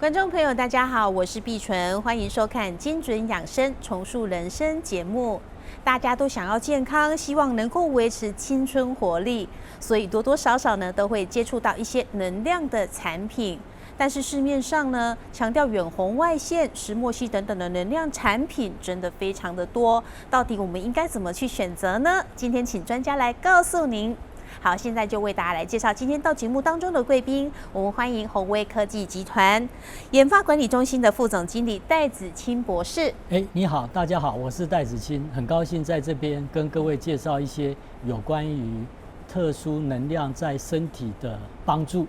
观众朋友，大家好，我是碧纯，欢迎收看精准养生重塑人生节目。大家都想要健康，希望能够维持青春活力，所以多多少少呢都会接触到一些能量的产品。但是市面上呢，强调远红外线、石墨烯等等的能量产品真的非常的多，到底我们应该怎么去选择呢？今天请专家来告诉您。好，现在就为大家来介绍今天到节目当中的贵宾。我们欢迎宏威科技集团研发管理中心的副总经理戴子清博士。你好，大家好，我是戴子清，很高兴在这边跟各位介绍一些有关于特殊能量在身体的帮助。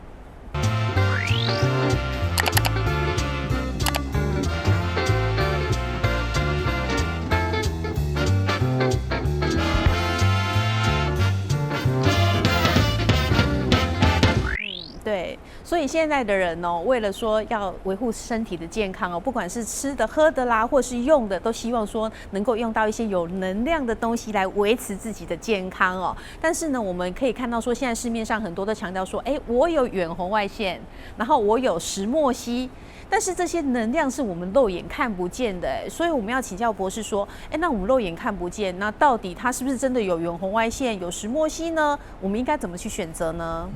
对，所以现在的人哦，为了说要维护身体的健康哦，不管是吃的、喝的啦，或是用的，都希望说能够用到一些有能量的东西来维持自己的健康哦。但是呢，我们可以看到说，现在市面上很多都强调说，我有远红外线，然后我有石墨烯。但是这些能量是我们肉眼看不见的，所以我们要请教博士说，那我们肉眼看不见，那到底它是不是真的有远红外线、有石墨烯呢？我们应该怎么去选择呢？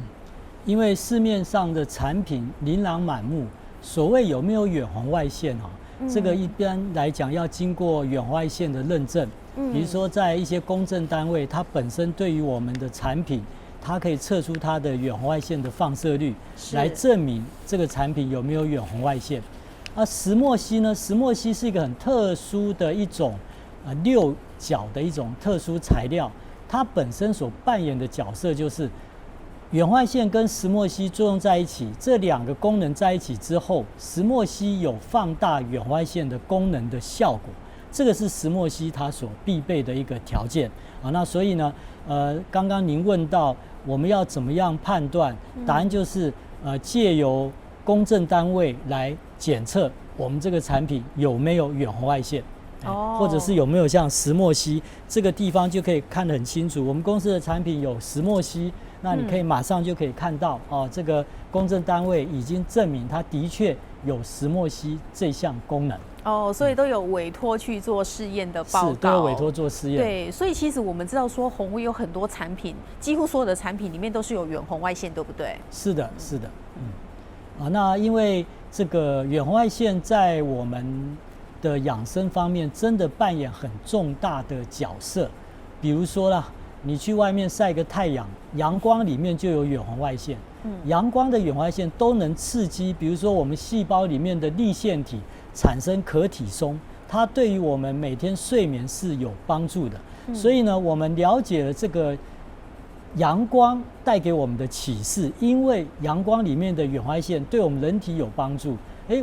因为市面上的产品琳琅满目，所谓有没有远红外线这个一般来讲要经过远红外线的认证，比如说在一些公证单位，它本身对于我们的产品，它可以测出它的远红外线的放射率，来证明这个产品有没有远红外线。石墨烯呢？石墨烯是一个很特殊的一种六角的一种特殊材料，它本身所扮演的角色就是远红外线跟石墨烯作用在一起，这两个功能在一起之后，石墨烯有放大远红外线的功能的效果，这个是石墨烯它所必备的一个条件那所以呢，刚刚您问到我们要怎么样判断，答案就是借由公证单位来检测我们这个产品有没有远红外线。或者是有没有像石墨烯这个地方就可以看得很清楚，我们公司的产品有石墨烯，那你可以马上就可以看到这个公证单位已经证明它的确有石墨烯这项功能。所以都有委托去做试验的报告，是都有委托做试验。对，所以其实我们知道说宏威有很多产品，几乎所有的产品里面都是有远红外线，对不对？是的，是的，那因为这个远红外线在我们的养生方面真的扮演很重大的角色，比如说啦，你去外面晒个太阳，阳光里面就有远红外线，阳光的远红外线都能刺激，比如说我们细胞里面的粒线体产生可体松，它对于我们每天睡眠是有帮助的。所以呢，我们了解了这个阳光带给我们的启示，因为阳光里面的远红外线对我们人体有帮助。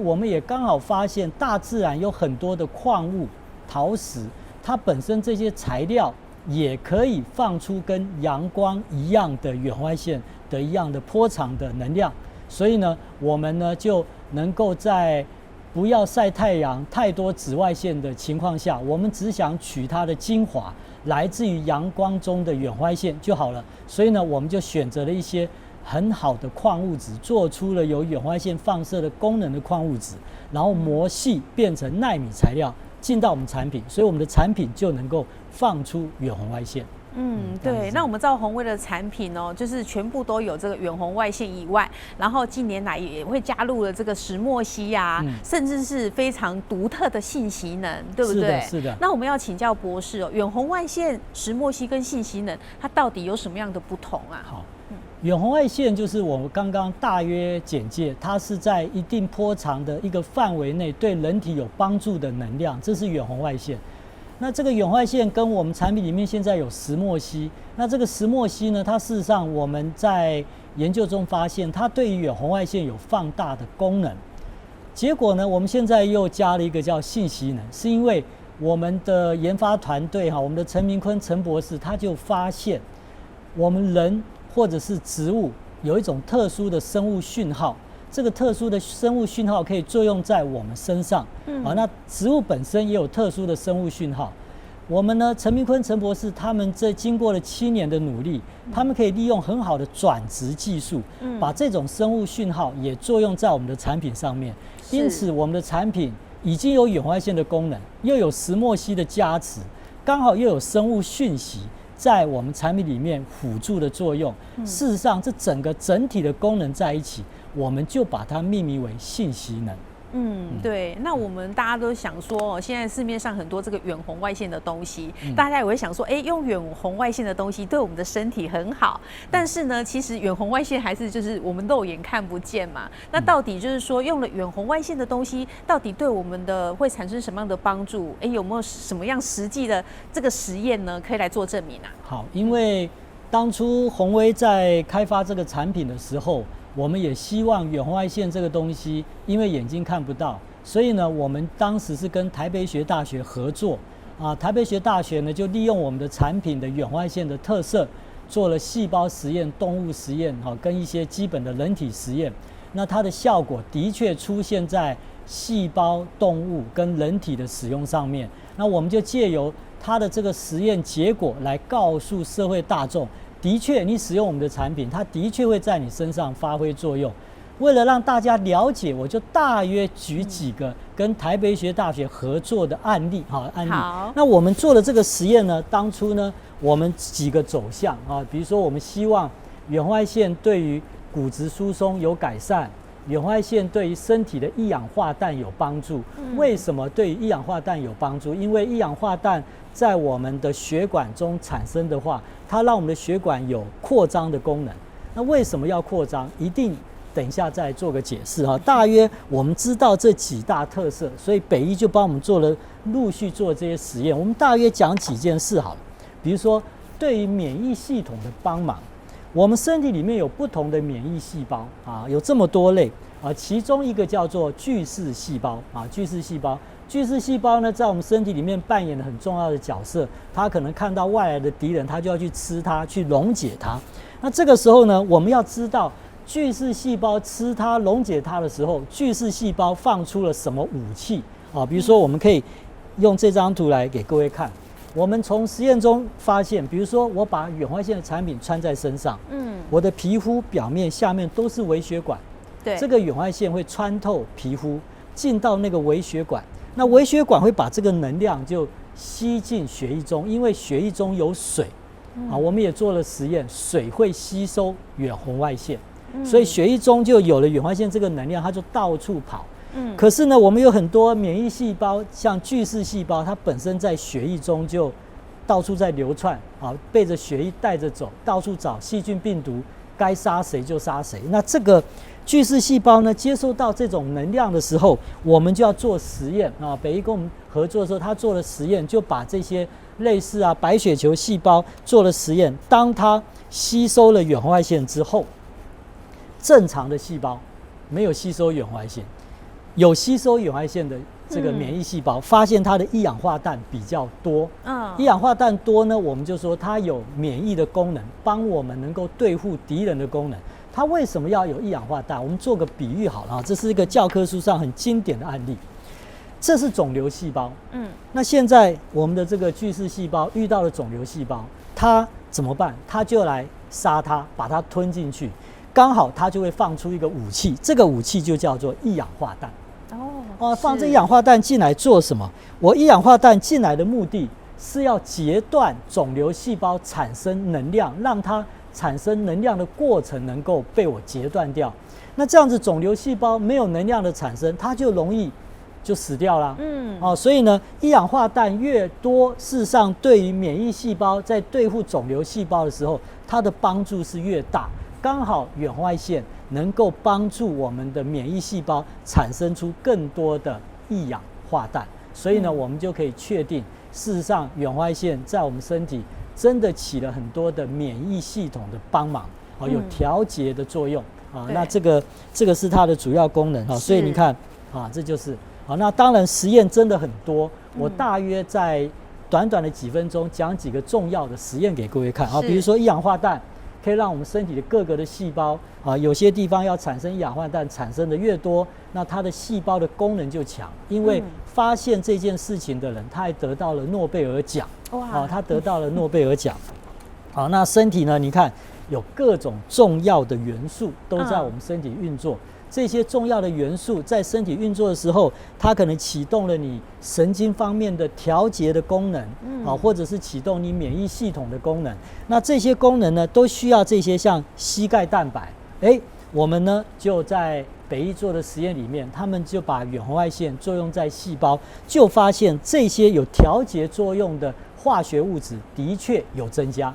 我们也刚好发现大自然有很多的矿物、陶石，它本身这些材料也可以放出跟阳光一样的远红外线的一样的波长的能量。所以呢，我们呢就能够在不要晒太阳太多紫外线的情况下，我们只想取它的精华，来自于阳光中的远红外线就好了。所以呢，我们就选择了一些很好的矿物质，做出了有远红外线放射的功能的矿物质，然后磨细变成奈米材料进到我们产品，所以我们的产品就能够放出远红外线。对。那我们知道宏威的产品就是全部都有这个远红外线以外，然后近年来也会加入了这个石墨烯甚至是非常独特的信息能，对不对？是的。那我们要请教博士远红外线、石墨烯跟信息能，它到底有什么样的不同啊？好。远红外线就是我们刚刚大约简介，它是在一定波长的一个范围内对人体有帮助的能量，这是远红外线。那这个远红外线跟我们产品里面现在有石墨烯，那这个石墨烯呢，它事实上我们在研究中发现，它对于远红外线有放大的功能。结果呢，我们现在又加了一个叫信息能，是因为我们的研发团队我们的陈明坤陈博士他就发现，我们人或者是植物有一种特殊的生物讯号，这个特殊的生物讯号可以作用在我们身上那植物本身也有特殊的生物讯号，我们呢，陈明坤陈博士他们这经过了7年的努力，他们可以利用很好的转殖技术，把这种生物讯号也作用在我们的产品上面。因此，我们的产品已经有远红外线的功能，又有石墨烯的加持，刚好又有生物讯息在我们产品里面辅助的作用。事实上，这整体的功能在一起，我们就把它命名为信息能。对。那我们大家都想说，现在市面上很多这个远红外线的东西，大家也会想说，用远红外线的东西对我们的身体很好。但是呢，其实远红外线还是就是我们肉眼看不见嘛。那到底就是说，用了远红外线的东西，到底对我们的会产生什么样的帮助？有没有什么样实际的这个实验呢，可以来做证明啊？好，因为当初宏威在开发这个产品的时候，我们也希望远红外线这个东西，因为眼睛看不到，所以呢，我们当时是跟台北医学大学合作台北医学大学呢就利用我们的产品的远红外线的特色，做了细胞实验、动物实验跟一些基本的人体实验。那它的效果的确出现在细胞、动物跟人体的使用上面。那我们就借由它的这个实验结果来告诉社会大众，的确，你使用我们的产品，它的确会在你身上发挥作用。为了让大家了解，我就大约举几个跟台北医学大学合作的案例。好。那我们做的这个实验呢，当初呢，我们几个走向比如说我们希望远红外线对于骨质疏松有改善，远红外线对于身体的一氧化氮有帮助。为什么对于一氧化氮有帮助？因为一氧化氮在我们的血管中产生的话，它让我们的血管有扩张的功能。那为什么要扩张？一定等一下再做个解释大约我们知道这几大特色，所以北医就帮我们陆续做这些实验。我们大约讲几件事好了。比如说，对于免疫系统的帮忙，我们身体里面有不同的免疫细胞有这么多类其中一个叫做巨噬细胞巨噬细胞呢，在我们身体里面扮演了很重要的角色。它可能看到外来的敌人，它就要去吃它，去溶解它。那这个时候呢，我们要知道巨噬细胞吃它、溶解它的时候，巨噬细胞放出了什么武器比如说，我们可以用这张图来给各位看。我们从实验中发现，比如说我把远红外线的产品穿在身上，我的皮肤表面下面都是微血管，对，这个远红外线会穿透皮肤，进到那个微血管。那微血管会把这个能量就吸进血液中，因为血液中有水我们也做了实验，水会吸收远红外线，所以血液中就有了远红外线这个能量，它就到处跑。可是呢，我们有很多免疫细胞，像巨噬细胞，它本身在血液中就到处在流窜背着血液带着走，到处找细菌病毒，该杀谁就杀谁。那这个巨噬细胞呢，接收到这种能量的时候，我们就要做实验北医跟我们合作的时候，他做了实验，就把这些类似白血球细胞做了实验。当它吸收了远红外线之后，正常的细胞没有吸收远红外线，有吸收远红外线的这个免疫细胞，发现它的一氧化氮比较多。一氧化氮多呢，我们就说它有免疫的功能，帮我们能够对付敌人的功能。它为什么要有一氧化氮？我们做个比喻好了这是一个教科书上很经典的案例。这是肿瘤细胞，那现在我们的这个巨噬细胞遇到了肿瘤细胞，它怎么办？它就来杀它，把它吞进去，刚好它就会放出一个武器，这个武器就叫做一氧化氮。放这一氧化氮进来做什么？我一氧化氮进来的目的是要截断肿瘤细胞产生能量，让它产生能量的过程能够被我截断掉。那这样子肿瘤细胞没有能量的产生，它就容易就死掉了。所以呢，一氧化氮越多，事实上对于免疫细胞在对付肿瘤细胞的时候，它的帮助是越大。刚好远红外线能够帮助我们的免疫细胞产生出更多的一氧化氮，所以呢，我们就可以确定，事实上远红外线在我们身体真的起了很多的免疫系统的帮忙，有调节的作用那这个是它的主要功能所以你看这就是那当然实验真的很多，我大约在短短的几分钟讲几个重要的实验给各位看比如说一氧化氮可以让我们身体的各个的细胞有些地方要产生一氧化氮产生的越多，那它的细胞的功能就强。因为发现这件事情的人，他还得到了诺贝尔奖。他得到了诺贝尔奖。好，那身体呢？你看有各种重要的元素都在我们身体运作。这些重要的元素在身体运作的时候，它可能启动了你神经方面的调节的功能，或者是启动你免疫系统的功能。那这些功能呢，都需要这些像硒钙蛋白。我们呢就在北医做的实验里面，他们就把远红外线作用在细胞，就发现这些有调节作用的化学物质的确有增加。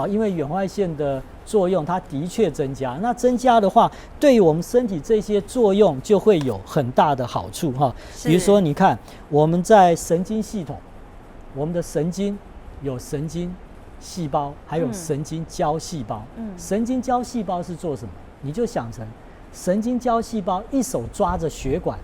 因为远红外线的作用，它的确增加。那增加的话，对于我们身体这些作用就会有很大的好处哈。比如说，你看我们在神经系统，我们的神经有神经细胞，还有神经胶细胞。神经胶细胞是做什么？你就想成神经胶细胞一手抓着血管，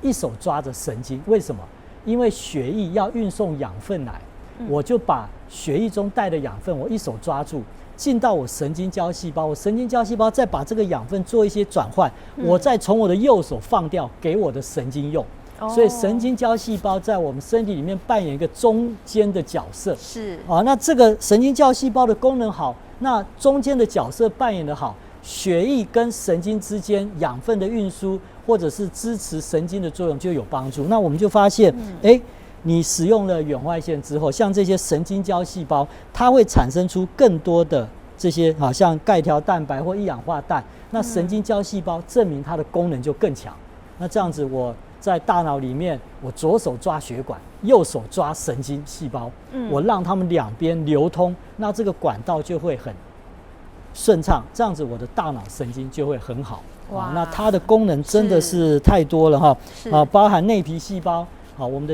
一手抓着神经。为什么？因为血液要运送养分来。我就把血液中带的养分，我一手抓住，进到我神经胶细胞，我神经胶细胞再把这个养分做一些转换，我再从我的右手放掉给我的神经用。所以神经胶细胞在我们身体里面扮演一个中间的角色。那这个神经胶细胞的功能好，那中间的角色扮演的好，血液跟神经之间养分的运输，或者是支持神经的作用就有帮助。那我们就发现，你使用了远红外线之后，像这些神经胶细胞，它会产生出更多的这些像钙条蛋白或一氧化氮。那神经胶细胞证明它的功能就更强。那这样子，我在大脑里面，我左手抓血管，右手抓神经细胞，我让它们两边流通，那这个管道就会很顺畅，这样子我的大脑神经就会很好。那它的功能真的是太多了哈。包含内皮细胞。我们的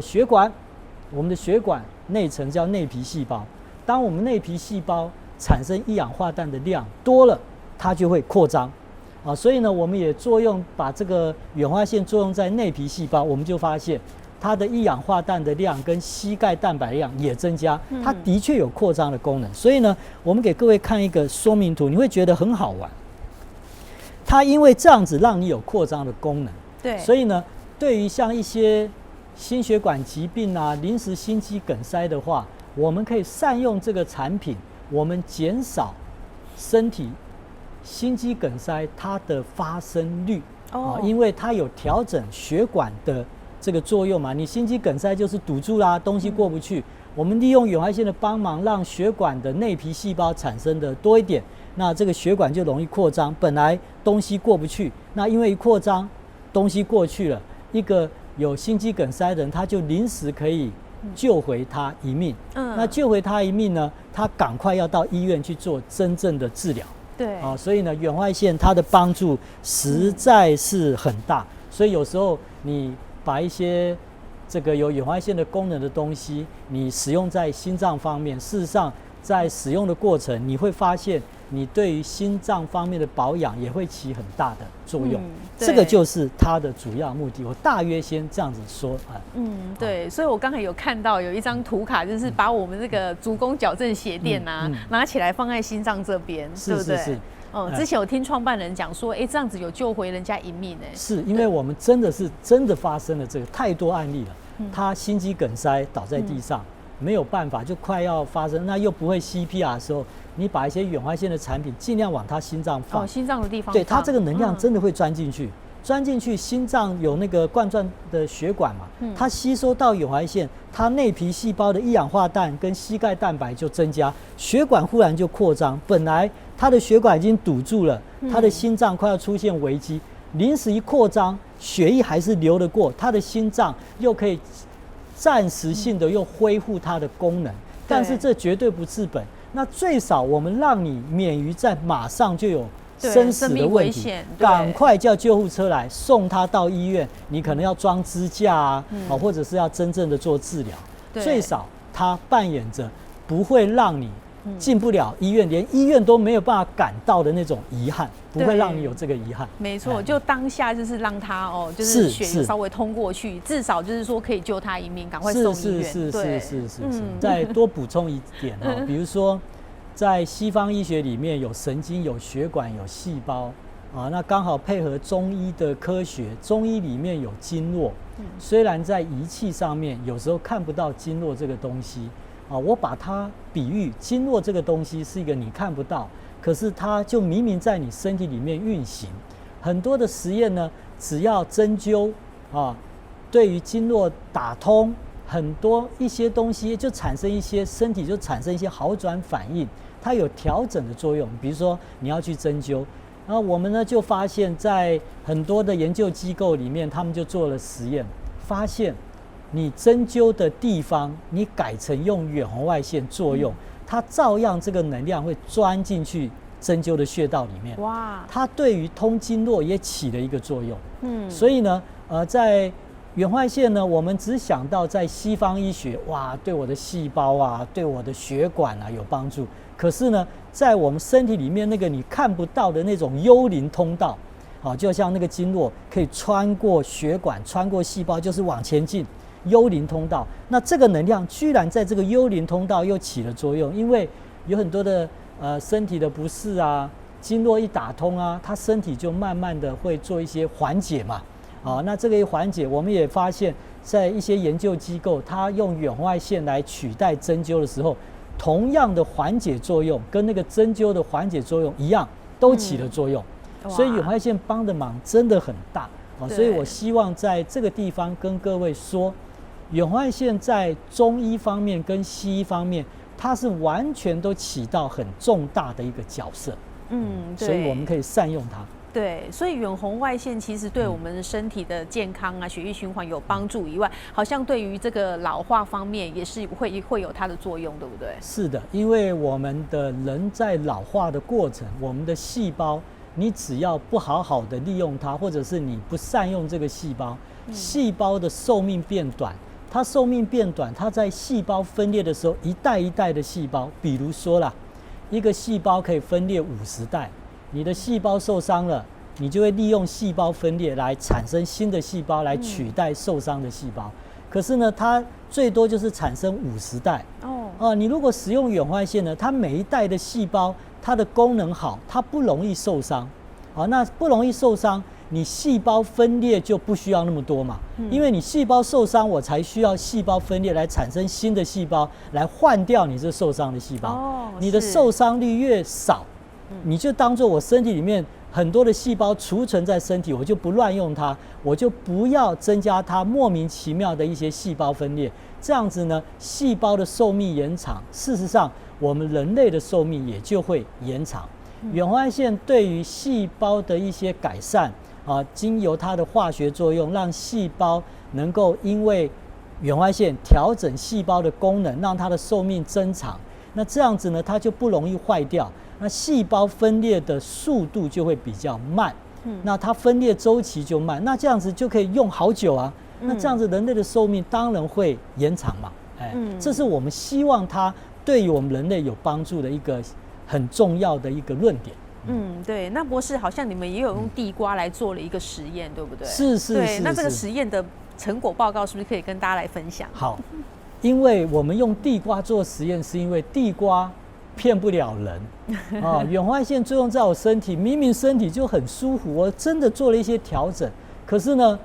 血管内层叫内皮细胞。当我们内皮细胞产生一氧化氮的量多了，它就会扩张。所以呢，我们也把这个远红外线作用在内皮细胞，我们就发现它的一氧化氮的量跟硒钙蛋白量也增加，它的确有扩张的功能。所以呢，我们给各位看一个说明图，你会觉得很好玩。它因为这样子让你有扩张的功能，所以呢，对于像一些心血管疾病临时心肌梗塞的话，我们可以善用这个产品，我们减少身体心肌梗塞它的发生率。因为它有调整血管的这个作用嘛。你心肌梗塞就是堵住啦，东西过不去。我们利用远红外线的帮忙，让血管的内皮细胞产生的多一点，那这个血管就容易扩张。本来东西过不去，那因为一扩张，东西过去了，一个有心肌梗塞的人，他就临时可以救回他一命。那救回他一命呢，他赶快要到医院去做真正的治疗。所以呢，远红外线它的帮助实在是很大。所以有时候你把一些这个有远红外线的功能的东西，你使用在心脏方面，事实上在使用的过程，你会发现你对于心脏方面的保养也会起很大的作用。这个就是它的主要目的。我大约先这样子说。对，所以我刚才有看到有一张图卡，就是把我们这个足弓矫正鞋垫拿起来放在心脏这边，对不对？是。之前有听创办人讲说，这样子有救回人家一命。是因为我们真的发生了这个太多案例了。他心肌梗塞倒在地上，没有办法，就快要发生，那又不会 CPR 的时候，你把一些远红外线的产品尽量往他心脏放。心脏的地方。对，它这个能量真的会钻进去。心脏有那个冠状的血管嘛，它吸收到远红外线，它内皮细胞的一氧化氮跟硒钙蛋白就增加，血管忽然就扩张。本来它的血管已经堵住了，它的心脏快要出现危机，临时一扩张，血液还是流得过，它的心脏又可以暂时性的又恢复它的功能。但是这绝对不治本。那最少我们让你免于在马上就有生死的问题，赶快叫救护车来送他到医院。你可能要装支架或者是要真正的做治疗。最少他扮演着不会让你进不了医院，连医院都没有办法赶到的那种遗憾，不会让你有这个遗憾。没错，就当下就是让他就是血液稍微通过去，至少就是说可以救他一命，赶快送医院。是。再多补充一点比如说在西方医学里面有神经、有血管、有细胞啊，那刚好配合中医的科学，中医里面有经络。虽然在仪器上面有时候看不到经络这个东西啊，我把它比喻经络这个东西是一个你看不到，可是它就明明在你身体里面运行。很多的实验呢，只要针灸啊，对于经络打通，很多一些东西就产生一些身体就产生一些好转反应，它有调整的作用。比如说你要去针灸。然后我们呢就发现，在很多的研究机构里面，他们就做了实验，发现你针灸的地方，你改成用远红外线作用，它照样这个能量会钻进去针灸的穴道里面。哇！它对于通经络也起了一个作用。所以呢，在远红外线呢，我们只想到在西方医学，哇，对我的细胞啊，对我的血管啊有帮助。可是呢，在我们身体里面那个你看不到的那种幽灵通道，就像那个经络可以穿过血管、穿过细胞，就是往前进。幽灵通道，那这个能量居然在这个幽灵通道又起了作用，因为有很多的身体的不适啊，经络一打通啊，它身体就慢慢的会做一些缓解嘛。那这个一缓解，我们也发现，在一些研究机构，它用远红外线来取代针灸的时候。同样的缓解作用跟那个针灸的缓解作用一样，都起了作用，所以远红外线帮的忙真的很大。所以我希望在这个地方跟各位说，远红外线在中医方面跟西医方面，它是完全都起到很重大的一个角色。所以我们可以善用它。对，所以远红外线其实对我们身体的健康啊、血液循环有帮助以外，好像对于这个老化方面也是会有它的作用，对不对？是的，因为我们的人在老化的过程，我们的细胞，你只要不好好的利用它，或者是你不善用这个细胞，细胞的寿命变短。它寿命变短，它在细胞分裂的时候，一代一代的细胞，比如说啦，一个细胞可以分裂50代。你的细胞受伤了，你就会利用细胞分裂来产生新的细胞来取代受伤的细胞。可是呢，它最多就是产生50代。你如果使用远红外线呢，它每一代的细胞它的功能好，它不容易受伤。那不容易受伤，你细胞分裂就不需要那么多嘛。因为你细胞受伤，我才需要细胞分裂来产生新的细胞来换掉你这受伤的细胞。你的受伤率越少。你就当作我身体里面很多的细胞储存在身体，我就不乱用它，我就不要增加它莫名其妙的一些细胞分裂，这样子呢，细胞的寿命延长，事实上我们人类的寿命也就会延长。远红外线对于细胞的一些改善经由它的化学作用，让细胞能够因为远红外线调整细胞的功能，让它的寿命增长。那这样子呢，它就不容易坏掉。那细胞分裂的速度就会比较慢，那它分裂周期就慢，那这样子就可以用好久啊。那这样子人类的寿命当然会延长嘛。这是我们希望它对于我们人类有帮助的一个很重要的一个论点。对。那博士好像你们也有用地瓜来做了一个实验，对不对？是。对，那这个实验的成果报告是不是可以跟大家来分享？好，因为我们用地瓜做实验，是因为地瓜骗不了人远红外线作用在我身体，明明身体就很舒服，我真的做了一些调整，可是呢，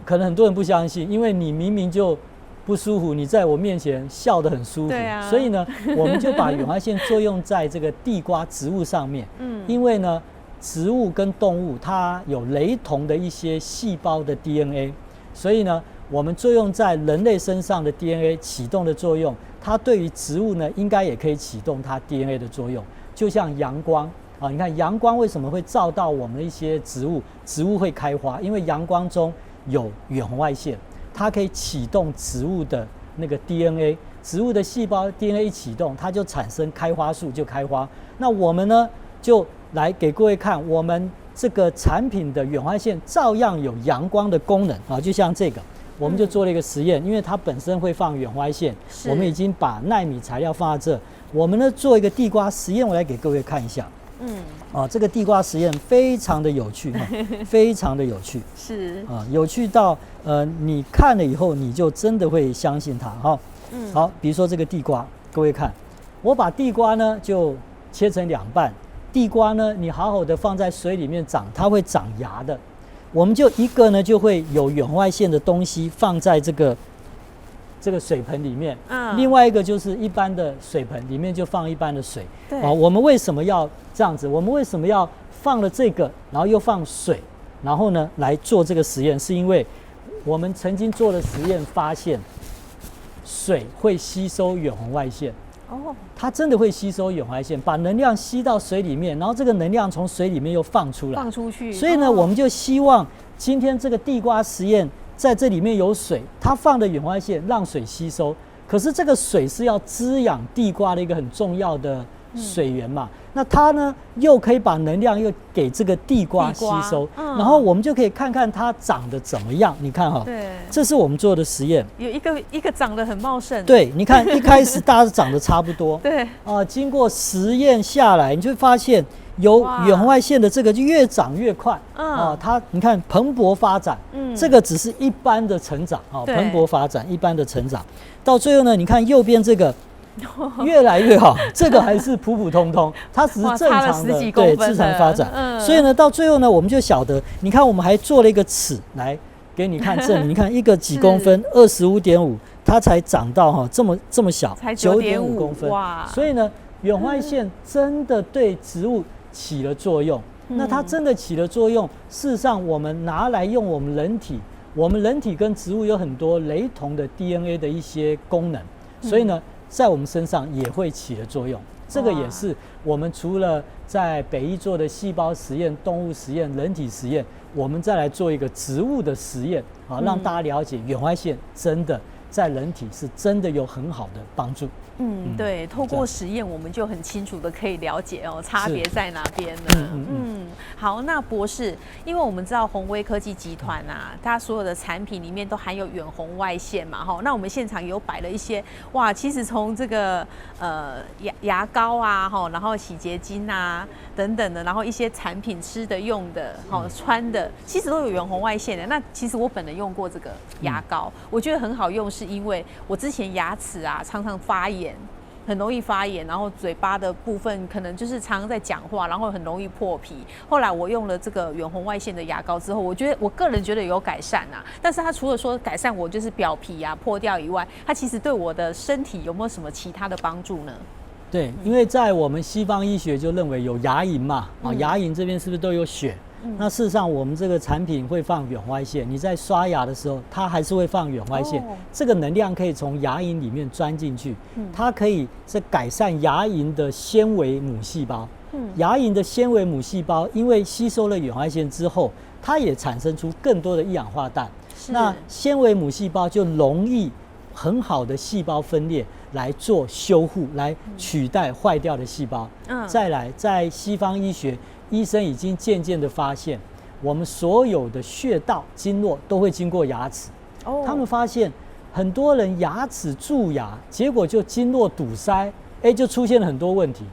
可能很多人不相信，因为你明明就不舒服，你在我面前笑得很舒服，所以呢，我们就把远红外线作用在这个地瓜植物上面，因为呢，植物跟动物它有雷同的一些细胞的 DNA， 所以呢，我们作用在人类身上的 DNA 启动的作用，它对于植物呢，应该也可以启动它 DNA 的作用。就像阳光你看阳光为什么会照到我们的一些植物，植物会开花，因为阳光中有远红外线，它可以启动植物的那个 DNA， 植物的细胞 DNA 一启动，它就产生开花素，就开花。那我们呢，就来给各位看，我们这个产品的远红外线照样有阳光的功能就像这个。我们就做了一个实验，因为它本身会放远红外线，我们已经把纳米材料放在这。我们呢做一个地瓜实验，我来给各位看一下。这个地瓜实验非常的有趣非常的有趣，是有趣到你看了以后，你就真的会相信它好，比如说这个地瓜，各位看，我把地瓜呢就切成2半，地瓜呢你好好的放在水里面长，它会长芽的。我们就一个呢就会有远红外线的东西放在这个水盆里面，另外一个就是一般的水盆里面就放一般的水。对，我们为什么要这样子？我们为什么要放了这个，然后又放水，然后呢来做这个实验？是因为我们曾经做的实验发现，水会吸收远红外线。它真的会吸收远红外线，把能量吸到水里面，然后这个能量从水里面又放出来，放出去。所以呢，我们就希望今天这个地瓜实验，在这里面有水，它放的远红外线让水吸收，可是这个水是要滋养地瓜的一个很重要的水源嘛，那它呢又可以把能量又给这个地瓜吸收，然后我们就可以看看它长得怎么样。你看哈，对，这是我们做的实验，有一个长得很茂盛。对，你看一开始大家长得差不多，对，经过实验下来，你就会发现有远红外线的这个就越长越快，它你看蓬勃发展，这个只是一般的成长啊，蓬勃发展一般的成长，到最后呢，你看右边这个。越来越好，这个还是普普通通，它只是正常的对自然发展。所以呢，到最后呢，我们就晓得，你看我们还做了一个尺来给你看这里，你看一个几公分，25.5，它才长到这么小，才9.5公分。哇！所以呢，远红外线真的对植物起了作用。那它真的起了作用，事实上我们拿来用我们人体跟植物有很多雷同的 DNA 的一些功能，所以呢。在我们身上也会起了作用，这个也是我们除了在北医做的细胞实验、动物实验、人体实验，我们再来做一个植物的实验，让大家了解远红外线真的在人体是真的有很好的帮助。对，透过实验我们就很清楚的可以了解差别在哪边了。好，那博士，因为我们知道宏威科技集团啊，它所有的产品里面都含有远红外线嘛，那我们现场有摆了一些，哇，其实从这个牙膏啊，然后洗洁精啊等等的，然后一些产品吃的、用的、穿的，其实都有远红外线的。那其实我本人用过这个牙膏，我觉得很好用，是因为我之前牙齿啊常常发炎。很容易发炎，然后嘴巴的部分可能就是常常在讲话，然后很容易破皮。后来我用了这个远红外线的牙膏之后，我个人觉得有改善啊。但是它除了说改善我就是表皮啊破掉以外，它其实对我的身体有没有什么其他的帮助呢？对，因为在我们西方医学就认为有牙龈嘛，牙龈这边是不是都有血？那事实上，我们这个产品会放远红外线，你在刷牙的时候，它还是会放远红外线。这个能量可以从牙龈里面钻进去，它可以改善牙龈的纤维母细胞。牙龈的纤维母细胞因为吸收了远红外线之后，它也产生出更多的一氧化氮。那纤维母细胞就容易很好的细胞分裂来做修护，来取代坏掉的细胞。再来，在西方医学。医生已经渐渐的发现，我们所有的穴道、经络都会经过牙齿。他们发现很多人牙齿蛀牙，结果就经络堵塞，就出现了很多问题。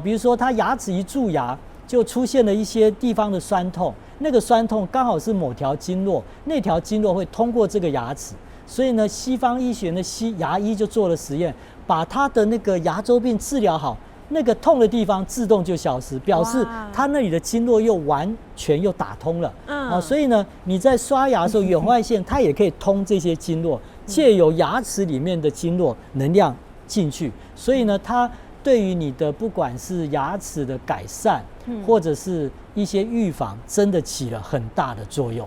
比如说他牙齿一蛀牙，就出现了一些地方的酸痛，那个酸痛刚好是某条经络，那条经络会通过这个牙齿。所以呢，西方医学的牙医就做了实验，把他的那个牙周病治疗好。那个痛的地方自动就消失，表示它那里的经络又完全又打通了。所以呢，你在刷牙的时候，远红外线它也可以通这些经络，借由牙齿里面的经络能量进去。所以呢，它对于你的不管是牙齿的改善，或者是一些预防，真的起了很大的作用。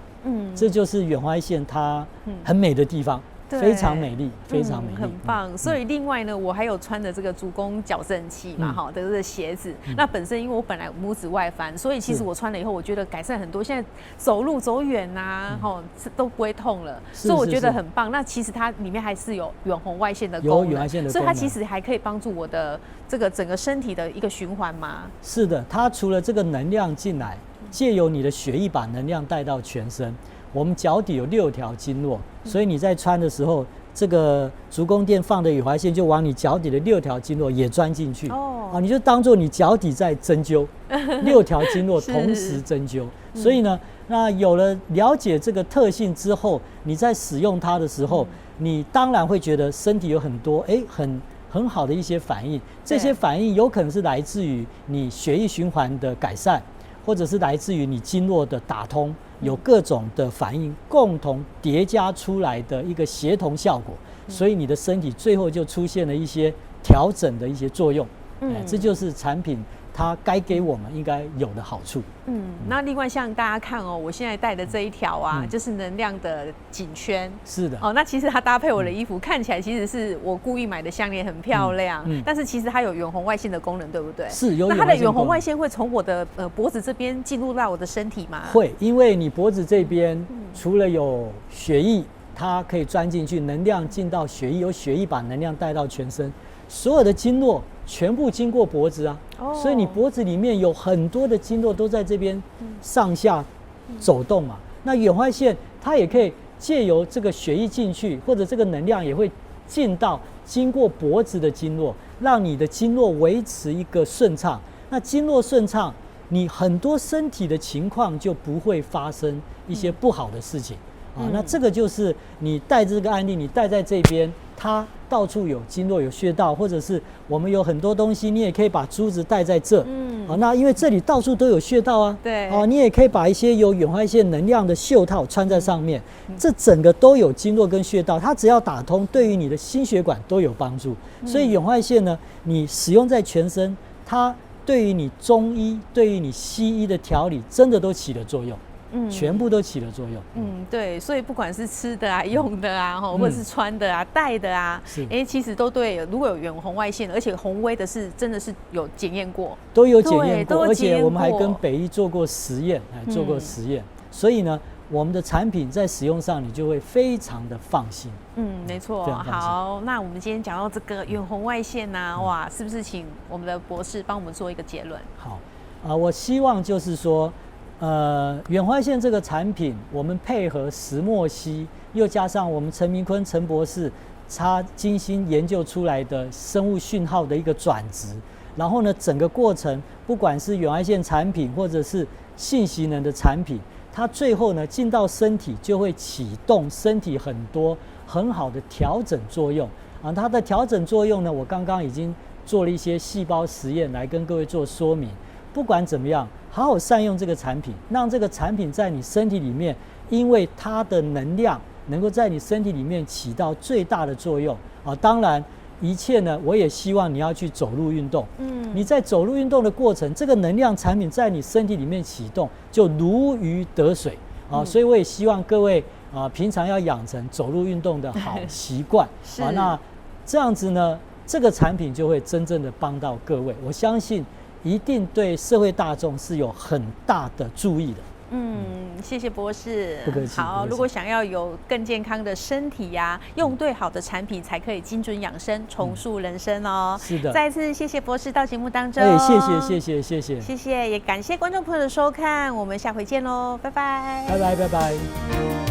这就是远红外线它很美的地方。非常美丽，非常美丽，很棒。所以另外呢，我还有穿的这个足弓矫正器嘛，的这个鞋子。那本身因为我本来拇指外翻，所以其实我穿了以后，我觉得改善很多。现在走路走远呐，都不会痛了，所以我觉得很棒。那其实它里面还是有远红外线的功能，有远红外线的功能，所以它其实还可以帮助我的这个整个身体的一个循环嘛。是的，它除了这个能量进来，借由你的血液把能量带到全身。我们脚底有6条经络，所以你在穿的时候，这个足弓垫放的远红外线就往你脚底的6条经络也钻进去。你就当做你脚底在针灸，6条经络同时针灸。所以呢，那有了了解这个特性之后，你在使用它的时候，你当然会觉得身体有很多很很好的一些反应。这些反应有可能是来自于你血液循环的改善，或者是来自于你经络的打通，有各种的反应共同叠加出来的一个协同效果，所以你的身体最后就出现了一些调整的一些作用。这就是产品它该给我们应该有的好处。那另外像大家看哦，我现在戴的这一条啊，就是能量的颈圈。是的。那其实它搭配我的衣服，看起来其实是我故意买的项链，很漂亮。但是其实它有远红外线的功能，对不对？是有。那它的远红外线会从我的脖子这边进入到我的身体吗？会，因为你脖子这边除了有血液，它可以钻进去，能量进到血液，由血液把能量带到全身，所有的经络全部经过脖子啊，所以你脖子里面有很多的经络都在这边上下走动嘛。那远红外线它也可以借由这个血液进去，或者这个能量也会进到经过脖子的经络，让你的经络维持一个顺畅。那经络顺畅，你很多身体的情况就不会发生一些不好的事情那这个就是你带这个案例，你带在这边，它到处有经络有穴道，或者是我们有很多东西，你也可以把珠子带在这。那因为这里到处都有穴道啊。对。你也可以把一些有远红外线能量的袖套穿在上面，这整个都有经络跟穴道，它只要打通，对于你的心血管都有帮助。所以远红外线呢，你使用在全身，它对于你中医、对于你西医的调理，真的都起了作用。全部都起了作用。对，所以不管是吃的啊、用的啊，或者是穿的啊、戴的啊，其实都对。如果有远红外线，而且红微的是真的是有检验过，都有检验过，而且我们还跟北医做过实验，所以呢，我们的产品在使用上你就会非常的放心。没错。好，那我们今天讲到这个远红外线啊，哇，是不是请我们的博士帮我们做一个结论？好我希望就是说。远红外线这个产品，我们配合石墨烯，又加上我们陈明坤陈博士他精心研究出来的生物讯号的一个转值，然后呢，整个过程不管是远红外线产品或者是信息能的产品，它最后呢进到身体就会启动身体很多很好的调整作用它的调整作用呢，我刚刚已经做了一些细胞实验来跟各位做说明。不管怎么样，好好善用这个产品，让这个产品在你身体里面，因为它的能量能够在你身体里面起到最大的作用当然，一切呢，我也希望你要去走路运动。你在走路运动的过程，这个能量产品在你身体里面启动，就如鱼得水所以我也希望各位平常要养成走路运动的好习惯那这样子呢，这个产品就会真正的帮到各位。我相信。一定对社会大众是有很大的注意的。谢谢博士。不客气。好，如果想要有更健康的身体呀，用对好的产品，才可以精准养生，重塑人生哦。是的。再次谢谢博士到节目当中。谢谢，也感谢观众朋友的收看，我们下回见喽，拜拜。拜拜。